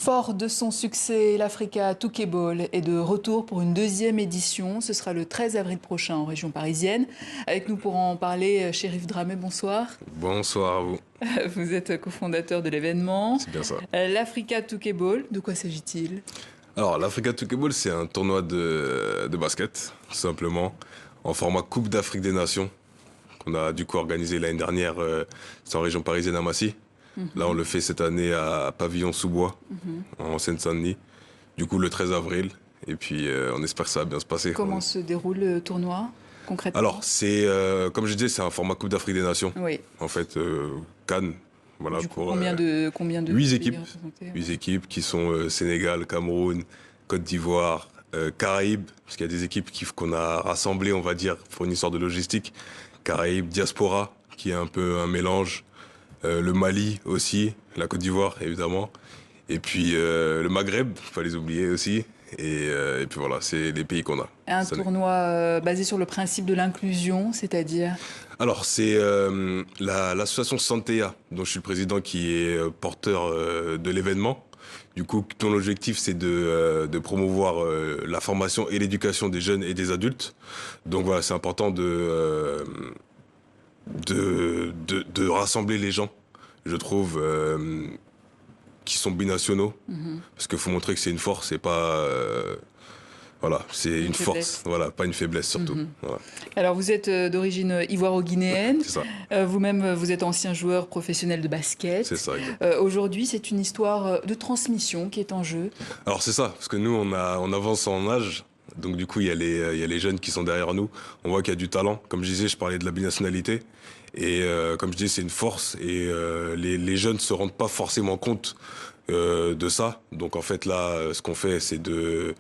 Fort de son succès, l'Africa Touquet Ball est de retour pour une deuxième édition. Ce sera le 13 avril prochain en région parisienne. Avec nous pour en parler, Chérif Dramé, bonsoir. Bonsoir à vous. Vous êtes cofondateur de l'événement. C'est bien ça. L'Africa Touquet Ball, de quoi s'agit-il? Alors, l'Africa Touquet Ball, c'est un tournoi de basket, tout simplement, en format Coupe d'Afrique des Nations, qu'on a du coup organisé l'année dernière, c'est en région parisienne à Massy. Là, on le fait cette année à Pavillon-sous-Bois, en Seine-Saint-Denis. Du coup, le 13 avril. Et puis, on espère que ça va bien se passer. Comment se déroule le tournoi, concrètement? Alors, c'est, comme je disais, c'est un format Coupe d'Afrique des Nations. Oui. En fait, Cannes. Voilà, Du coup, pour, combien de 8 pays équipes. représentés? 8 équipes qui sont Sénégal, Cameroun, Côte d'Ivoire, Caraïbes, parce qu'il y a des équipes qu'on a rassemblées, on va dire, pour une histoire de logistique. Caraïbes, Diaspora, qui est un peu un mélange. Le Mali aussi, la Côte d'Ivoire évidemment, et puis le Maghreb, faut pas les oublier aussi, et puis voilà, c'est les pays qu'on a. Un tournoi basé sur le principe de l'inclusion, c'est-à-dire? Alors c'est l'association Santea, dont je suis le président, qui est porteur de l'événement. Du coup, ton objectif, c'est de promouvoir la formation et l'éducation des jeunes et des adultes. Donc voilà, c'est important de rassembler les gens, je trouve, qui sont binationaux, parce qu'il faut montrer que c'est une force et pas... voilà, c'est une force, voilà, pas une faiblesse surtout. Voilà. Alors, vous êtes d'origine ivoiro-guinéenne. C'est ça. Vous-même, vous êtes ancien joueur professionnel de basket. C'est ça. Aujourd'hui, c'est une histoire de transmission qui est en jeu. Alors c'est ça, parce que nous, on avance en âge. Donc du coup, il y a les jeunes qui sont derrière nous. On voit qu'il y a du talent. Comme je disais, je parlais de la binationalité. Et comme je disais, c'est une force. Et les jeunes ne se rendent pas forcément compte de ça. Donc en fait, là, ce qu'on fait, c'est de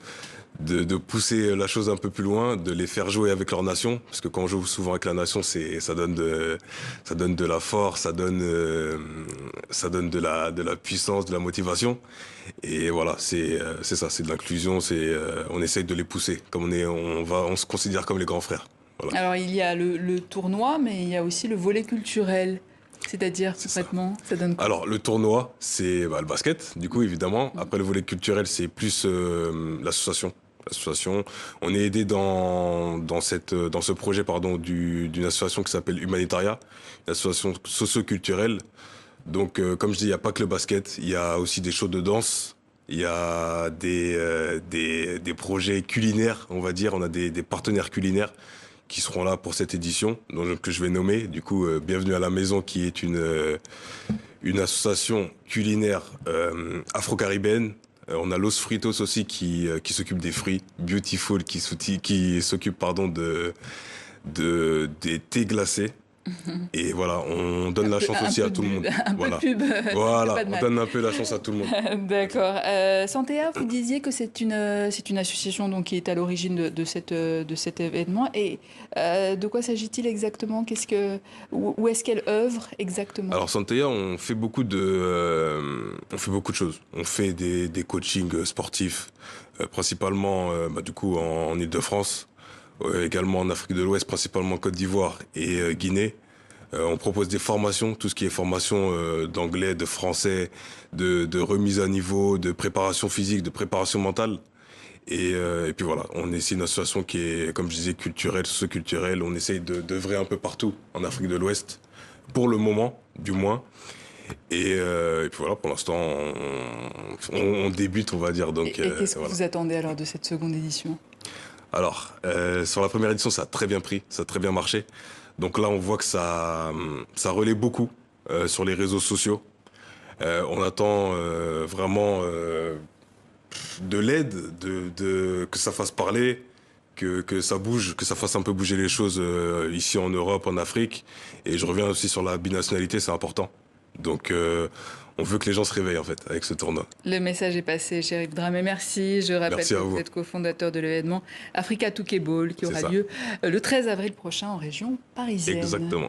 pousser la chose un peu plus loin, de les faire jouer avec leur nation. Parce que quand on joue souvent avec la nation, ça donne de la force, ça donne de la puissance, de la motivation. Et voilà, c'est ça, c'est de l'inclusion, on essaye de les pousser, comme on se considère comme les grands frères. Voilà. Alors il y a le tournoi, mais il y a aussi le volet culturel. C'est-à-dire, concrètement, ça donne quoi? Alors, le tournoi, c'est le basket, du coup, évidemment. Après, le volet culturel, c'est plus l'association. L'association, on est aidé dans ce projet, d'une association qui s'appelle Humanitaria, une association socio-culturelle. Donc, comme je dis, il n'y a pas que le basket, il y a aussi des shows de danse, il y a des projets culinaires, on va dire. On a des partenaires culinaires qui seront là pour cette édition, que je vais nommer. Du coup, Bienvenue à la Maison, qui est une association culinaire afro-caribéenne. On a Los Fritos aussi qui s'occupe des fruits, Beautiful qui s'occupe des thés glacés. Et voilà, on donne la chance aussi à tout le monde. Voilà, on donne un peu la chance à tout le monde. D'accord. Santea, vous disiez que c'est une association donc, qui est à l'origine de cet événement. Et de quoi s'agit-il exactement? Où est-ce qu'elle œuvre exactement? Alors Santea, on fait beaucoup de choses. On fait des coachings sportifs, principalement du coup en Île-de-France. Également en Afrique de l'Ouest, principalement Côte d'Ivoire et Guinée. On propose des formations, tout ce qui est formation d'anglais, de français, de remise à niveau, de préparation physique, de préparation mentale. Et puis voilà, on est une association qui est, comme je disais, culturelle, socio-culturelle. On essaye d'œuvrer un peu partout en Afrique de l'Ouest, pour le moment, du moins. Et puis voilà, pour l'instant, on débute, on va dire. Donc, et qu'est-ce que vous attendez alors de cette seconde édition? Alors, sur la première édition, ça a très bien pris, ça a très bien marché. Donc là, on voit que ça relaie beaucoup sur les réseaux sociaux. On attend vraiment de l'aide, que ça fasse parler, que ça bouge, que ça fasse un peu bouger les choses ici en Europe, en Afrique. Et je reviens aussi sur la binationalité, c'est important. Donc, on veut que les gens se réveillent, en fait, avec ce tournoi. Le message est passé, Chérif Dramé. Merci. Je rappelle que vous êtes cofondateur de l'événement Africa Touquet Ball, qui aura lieu le 13 avril prochain en région parisienne. Exactement.